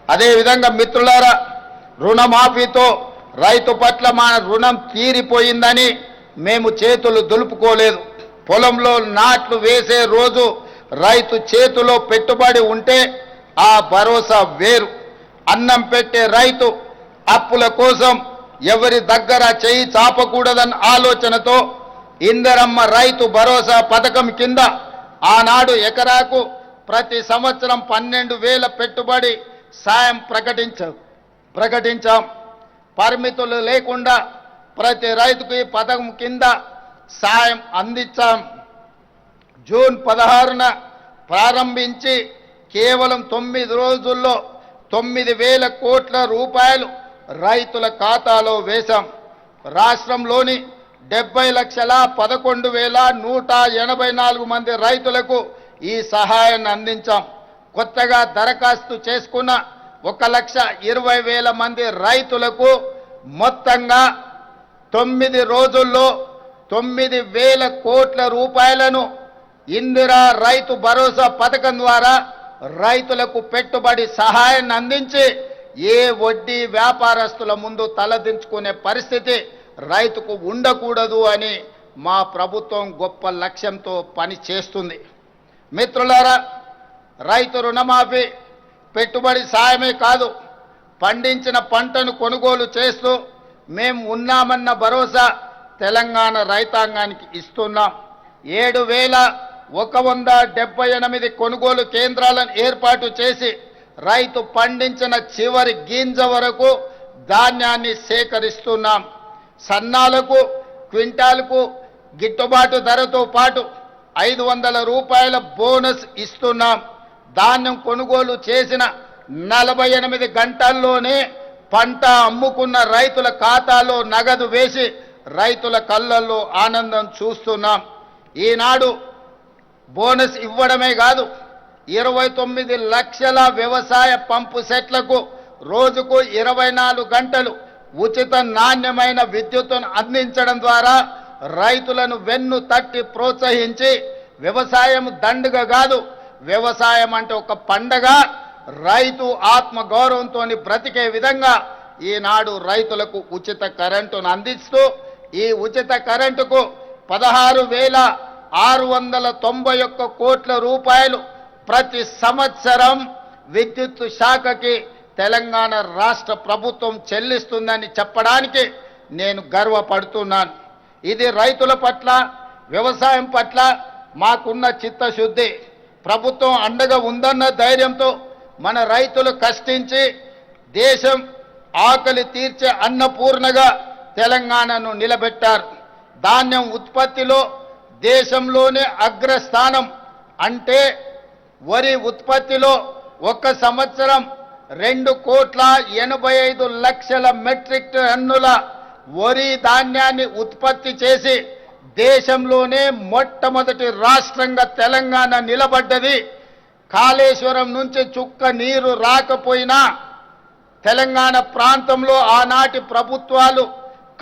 అదేవిధంగా మిత్రులారా, రుణమాఫీతో రైతు పట్ల మన రుణం తీరిపోయిందని మేము చేతులు దులుపుకోలేదు. పొలంలో నాట్లు వేసే రోజు రైతు చేతిలో పెట్టుబడి ఉంటే ఆ భరోసా వేరు. అన్నం పెట్టే రైతు అప్పుల కోసం ఎవరి దగ్గర చేయి చాపకూడదన్న ఆలోచనతో ఇందరమ్మ రైతు భరోసా పథకం కింద ఆనాడు ఎకరాకు ప్రతి సంవత్సరం 12,000 పెట్టుబడి సాయం ప్రకటించాం. పరిమితులు లేకుండా ప్రతి రైతుకు ఈ పథకం కింద సాయం అందించాం. జూన్ 16న ప్రారంభించి కేవలం 9 రోజుల్లో 9,000 కోట్ల రూపాయలు రైతుల ఖాతాలో వేశాం. రాష్ట్రంలోని 70,11,184 మంది రైతులకు ఈ సహాయాన్ని అందించాం. కొత్తగా దరఖాస్తు చేసుకున్న 1,20,000 మంది రైతులకు మొత్తంగా 9 రోజుల్లో 9,000 కోట్ల రూపాయలను ఇందిరా రైతు భరోసా పథకం ద్వారా రైతులకు పెట్టుబడి సహాయాన్ని అందించి ఏ వడ్డీ వ్యాపారస్తుల ముందు తలదించుకునే పరిస్థితి రైతుకు ఉండకూడదు అని మా ప్రభుత్వం గొప్ప లక్ష్యంతో పని చేస్తుంది. మిత్రులారా, రైతు రుణమాఫీ పెట్టుబడి సాయమే కాదు, పండించిన పంటను కొనుగోలు చేస్తూ మేము ఉన్నామన్న భరోసా తెలంగాణ రైతాంగానికి ఇస్తున్నాం. 7,178 కొనుగోలు కేంద్రాలను ఏర్పాటు చేసి రైతు పండించిన చివరి గింజ వరకు ధాన్యాన్ని సేకరిస్తున్నాం. సన్నాలకు క్వింటాలకు గిట్టుబాటు ధరతో పాటు 500 రూపాయల బోనస్ ఇస్తున్నాం. ధాన్యం కొనుగోలు చేసిన 48 గంటల్లోనే పంట అమ్ముకున్న రైతుల ఖాతాలో నగదు వేసి రైతుల కళ్ళల్లో ఆనందం చూస్తున్నాం. ఈనాడు బోనస్ ఇవ్వడమే కాదు, 29 లక్షల వ్యవసాయ పంపు సెట్లకు రోజుకు 24 గంటలు ఉచిత నాణ్యమైన విద్యుత్తును అందించడం ద్వారా రైతులను వెన్ను తట్టి ప్రోత్సహించి వ్యవసాయం దండుగ కాదు, వ్యవసాయం అంటే ఒక పండగ, రైతు ఆత్మ గౌరవంతో బ్రతికే విధంగా ఈనాడు రైతులకు ఉచిత కరెంటును అందిస్తూ ఈ ఉచిత కరెంటుకు 16,691 కోట్ల రూపాయలు ప్రతి సంవత్సరం విద్యుత్ శాఖకి తెలంగాణ రాష్ట్ర ప్రభుత్వం చెల్లిస్తుందని చెప్పడానికి నేను గర్వపడుతున్నాను. ఇది రైతుల పట్ల వ్యవసాయం పట్ల మాకున్న చిత్తశుద్ధి. ప్రభుత్వం అండగా ఉందన్న ధైర్యంతో మన రైతులు కష్టించి దేశం ఆకలి తీర్చే అన్నపూర్ణగా తెలంగాణను నిలబెట్టారు. ధాన్యం ఉత్పత్తిలో దేశంలోనే అగ్రస్థానం. అంటే వరి ఉత్పత్తిలో ఒక సంవత్సరం 2,85,00,000 మెట్రిక్ టన్నుల వరి ధాన్యాన్ని ఉత్పత్తి చేసి దేశంలోనే మొట్టమొదటి రాష్ట్రంగా తెలంగాణ నిలబడ్డది. కాళేశ్వరం నుంచి చుక్క నీరు రాకపోయినా తెలంగాణ ప్రాంతంలో ఆనాటి ప్రభుత్వాలు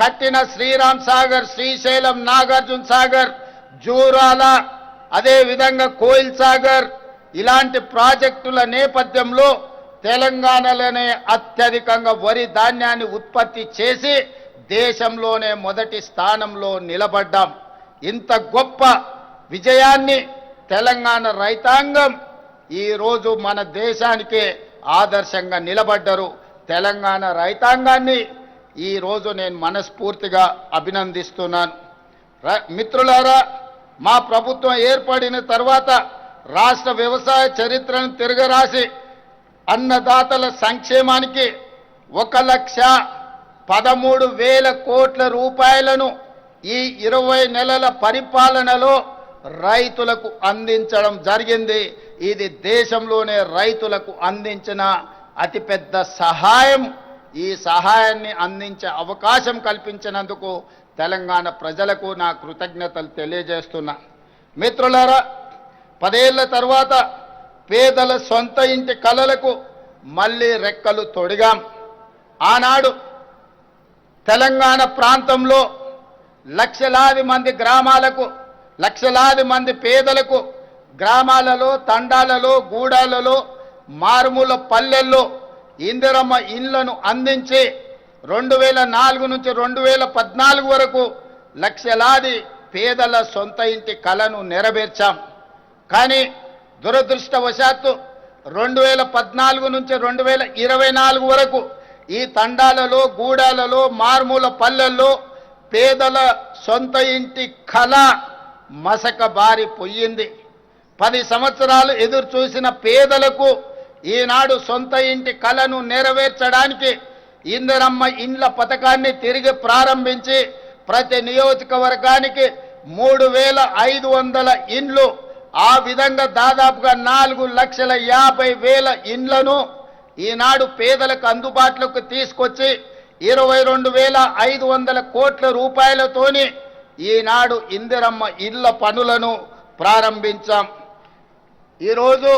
కట్టిన శ్రీరామ్ సాగర్, శ్రీశైలం, నాగార్జున సాగర్, జూరాల, అదేవిధంగా కోయిల్ సాగర్ ఇలాంటి ప్రాజెక్టుల నేపథ్యంలో తెలంగాణలోనే అత్యధికంగా వరి ధాన్యాన్ని ఉత్పత్తి చేసి దేశంలోనే మొదటి స్థానంలో నిలబడ్డాం. ఇంత గొప్ప విజయాన్ని తెలంగాణ రైతాంగం ఈరోజు మన దేశానికే ఆదర్శంగా నిలబడ్డారు. తెలంగాణ రైతాంగాన్ని ఈరోజు నేను మనస్ఫూర్తిగా అభినందిస్తున్నాను. మిత్రులారా, మా ప్రభుత్వం ఏర్పడిన తర్వాత రాష్ట్ర వ్యవసాయ చరిత్రను తిరగరాసి అన్నదాతల సంక్షేమానికి 1,13,000 కోట్ల రూపాయలను ఈ 20 నెలల పరిపాలనలో రైతులకు అందించడం జరిగింది. ఇది దేశంలోనే రైతులకు అందించిన అతిపెద్ద సహాయం. ఈ సహాయాన్ని అందించే అవకాశం కల్పించినందుకు తెలంగాణ ప్రజలకు నా కృతజ్ఞతలు తెలియజేస్తున్నా. మిత్రులారా, 10 ఏళ్ల తర్వాత పేదల సొంత ఇంటి కలలకు మళ్ళీ రెక్కలు తొడిగాం. ఆనాడు తెలంగాణ ప్రాంతంలో లక్షలాది మంది గ్రామాలకు, లక్షలాది మంది పేదలకు గ్రామాలలో, తండాలలో, గూడాలలో, మారుమూల పల్లెల్లో ఇందిరమ్మ ఇళ్లను అందించి 2004 నుంచి 2014 వరకు లక్షలాది పేదల సొంత ఇంటి కలను నెరవేర్చాం. కానీ దురదృష్టవశాత్తు 2014 నుంచి 2024 వరకు ఈ తండాలలో, గూడాలలో, మారుమూల పల్లెల్లో పేదల సొంత ఇంటి కళ మసక బారిపోయింది. 10 సంవత్సరాలు ఎదురు చూసిన పేదలకు ఈనాడు సొంత ఇంటి కళను నెరవేర్చడానికి ఇందిరమ్మ ఇండ్ల పథకాన్ని తిరిగి ప్రారంభించి ప్రతి నియోజకవర్గానికి 3500 ఇండ్లు, ఆ విధంగా దాదాపుగా 4,50,000 ఇండ్లను ఈనాడు పేదలకు అందుబాటులోకి తీసుకొచ్చి 22,500 కోట్ల రూపాయలతోని ఈనాడు ఇందిరమ్మ ఇళ్ల పనులను ప్రారంభించాం. ఈరోజు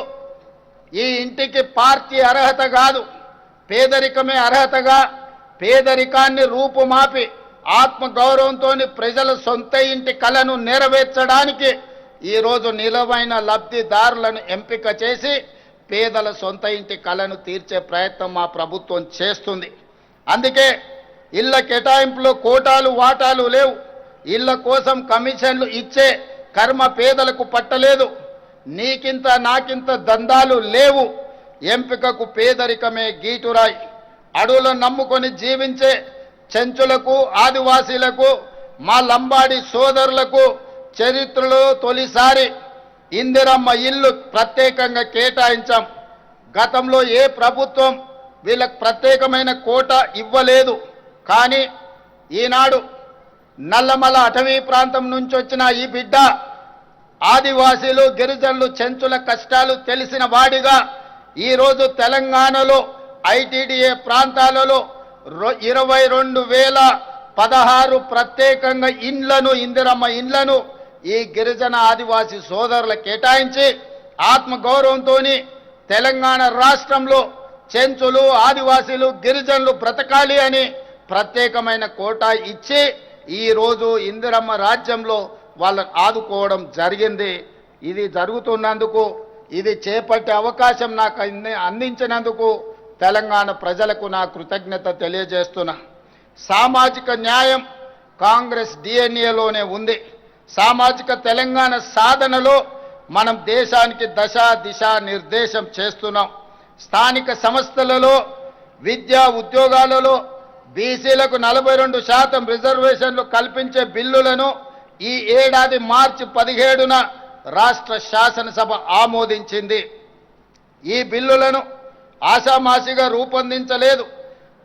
ఈ ఇంటికి పార్టీ అర్హత కాదు, పేదరికమే అర్హతగా పేదరికాన్ని రూపుమాపి ఆత్మగౌరవంతో ప్రజల సొంత ఇంటి కలను నెరవేర్చడానికి ఈరోజు నిలవైన లబ్ధిదారులను ఎంపిక చేసి పేదల సొంత ఇంటి కలను తీర్చే ప్రయత్నం మా ప్రభుత్వం చేస్తుంది. అందుకే ఇళ్ల కేటాయింపులో కోటాలు వాటాలు లేవు, ఇళ్ల కోసం కమిషన్లు ఇచ్చే కర్మ పేదలకు పట్టలేదు, నీకింత నాకింత దందాలు లేవు, ఎంపికకు పేదరికమే గీటురాయి. అడవులను నమ్ముకొని జీవించే చెంచులకు, ఆదివాసీలకు, మా లంబాడి సోదరులకు చరిత్రలో తొలిసారి ఇందిరమ్మ ఇల్లు ప్రత్యేకంగా కేటాయించాం. గతంలో ఏ ప్రభుత్వం వీళ్ళకు ప్రత్యేకమైన కోట ఇవ్వలేదు. కానీ ఈనాడు నల్లమల అటవీ ప్రాంతం నుంచి వచ్చిన ఈ బిడ్డ ఆదివాసీలు, గిరిజనులు, చెంచుల కష్టాలు తెలిసిన వాడిగా ఈరోజు తెలంగాణలో ఐటీడీఏ ప్రాంతాలలో 22,016 ప్రత్యేకంగా ఇండ్లను, ఇందిరమ్మ ఇండ్లను ఈ గిరిజన ఆదివాసీ సోదరులకు కేటాయించి ఆత్మగౌరవంతో తెలంగాణ రాష్ట్రంలో చెంచులు, ఆదివాసీలు, గిరిజనులు బ్రతకాలి అని ప్రత్యేకమైన కోటా ఇచ్చి ఈరోజు ఇందిరమ్మ రాజ్యంలో వాళ్ళని ఆదుకోవడం జరిగింది. ఇది జరుగుతున్నందుకు, ఇది చేపట్టే అవకాశం నాకు అందించినందుకు తెలంగాణ ప్రజలకు నా కృతజ్ఞత తెలియజేస్తున్నా. సామాజిక న్యాయం కాంగ్రెస్ డిఎన్ఏలోనే ఉంది. సామాజిక తెలంగాణ సాధనలో మనం దేశానికి దశ దిశ నిర్దేశం చేస్తున్నాం. స్థానిక సంస్థలలో, విద్యా ఉద్యోగాలలో బీసీలకు 42% రిజర్వేషన్లు కల్పించే బిల్లులను ఈ ఏడాది మార్చి 17న రాష్ట్ర శాసనసభ ఆమోదించింది. ఈ బిల్లులను ఆషామాషిగా రూపొందించలేదు.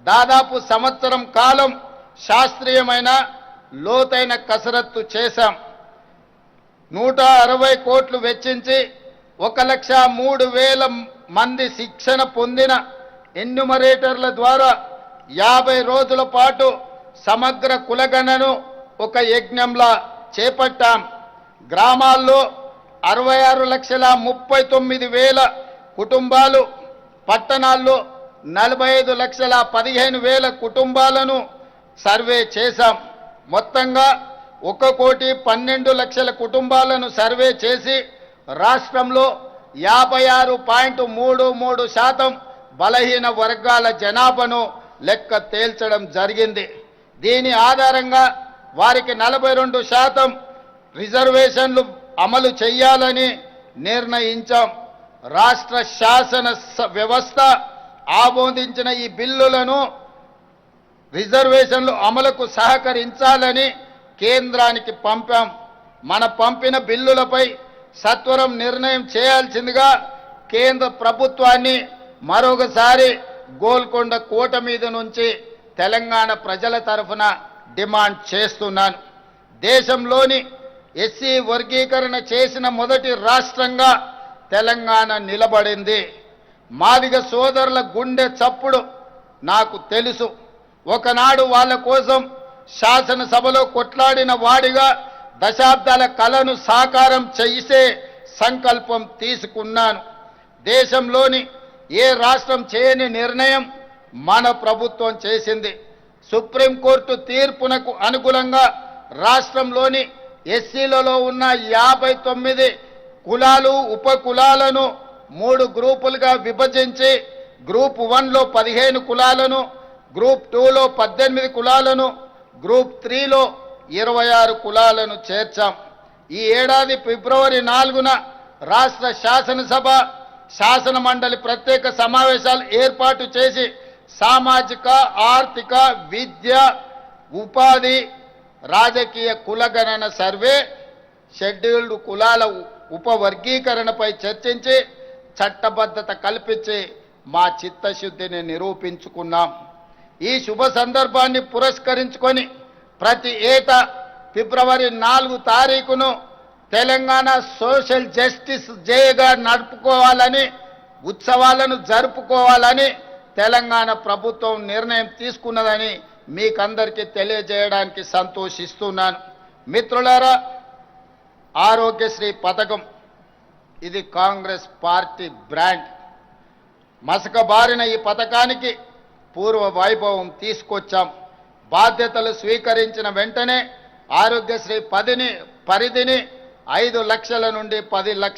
దాదాపు సంవత్సరం కాలం శాస్త్రీయమైన లోతైన కసరత్తు చేశాం. 160 కోట్లు వెచ్చించి 1,03,000 మంది శిక్షణ పొందిన ఎన్యూమరేటర్ల ద్వారా 50 రోజుల పాటు సమగ్ర కులగణను ఒక యజ్ఞంలా చేపట్టాం. గ్రామాల్లో 66,39,000 కుటుంబాలు, పట్టణాల్లో 45,15,000 కుటుంబాలను సర్వే చేశాం. మొత్తంగా 1,12,00,000 కుటుంబాలను సర్వే చేసి రాష్ట్రంలో 56.33% బలహీన వర్గాల జనాభాను లెక్క తేల్చడం జరిగింది. దీని ఆధారంగా వారికి 42% రిజర్వేషన్లు అమలు చేయాలని నిర్ణయించాం. రాష్ట్ర శాసన వ్యవస్థ ఆమోదించిన ఈ బిల్లులను రిజర్వేషన్లు అమలుకు సహకరించాలని కేంద్రానికి పంపాం. మన పంపిన బిల్లులపై సత్వరం నిర్ణయం చేయాల్సిందిగా కేంద్ర ప్రభుత్వాన్ని మరొకసారి గోల్కొండ కోట మీద నుంచి తెలంగాణ ప్రజల తరఫున డిమాండ్ చేస్తున్నాను. దేశంలోని ఎస్సీ వర్గీకరణ చేసిన మొదటి రాష్ట్రంగా తెలంగాణ నిలబడింది. మాదిగ సోదరుల గుండె చప్పుడు నాకు తెలుసు. ఒకనాడు వాళ్ళ కోసం శాసనసభలో కొట్లాడిన వాడిగా దశాబ్దాల కలను సాకారం చేసే సంకల్పం తీసుకున్నాను. దేశంలోని ఏ రాష్ట్రం చేయని నిర్ణయం మన ప్రభుత్వం చేసింది. సుప్రీంకోర్టు తీర్పునకు అనుగుణంగా రాష్ట్రంలోని ఎస్సీలలో ఉన్న 59 కులాలు, ఉప కులాలను 3 గ్రూపులుగా విభజించి గ్రూప్ 1లో 15 కులాలను, గ్రూప్ 2లో 18 కులాలను, గ్రూప్ 3లో 26 కులాలను చేర్చాం. ఈ ఏడాది ఫిబ్రవరి 4న రాష్ట్ర శాసనసభ శాసన మండలి ప్రత్యేక సమావేశాలు ఏర్పాటు చేసి సామాజిక, ఆర్థిక, విద్య, ఉపాధి, రాజకీయ కులగణన సర్వే, షెడ్యూల్డ్ కులాల ఉపవర్గీకరణపై చర్చించి చట్టబద్ధత కల్పించి మా చిత్తశుద్ధిని నిరూపించుకున్నాం. ఈ శుభ సందర్భాన్ని పురస్కరించుకొని ప్రతి ఏటా ఫిబ్రవరి 4 తారీఖును తెలంగాణ సోషల్ జస్టిస్ డేగా నడుపుకోవాలని, ఉత్సవాలను జరుపుకోవాలని తెలంగాణ ప్రభుత్వం నిర్ణయం తీసుకున్నదని మీకందరికీ తెలియజేయడానికి సంతోషిస్తున్నాను. మిత్రులారా, ఆరోగ్యశ్రీ పథకం ఇది కాంగ్రెస్ పార్టీ బ్రాండ్. మసకబారిన ఈ పథకానికి పూర్వ వైభవం తీసుకొచ్చాం. బాధ్యతలు స్వీకరించిన వెంటనే ఆరోగ్యశ్రీ పరిధిని 5 లక్షల నుండి 10 లక్షల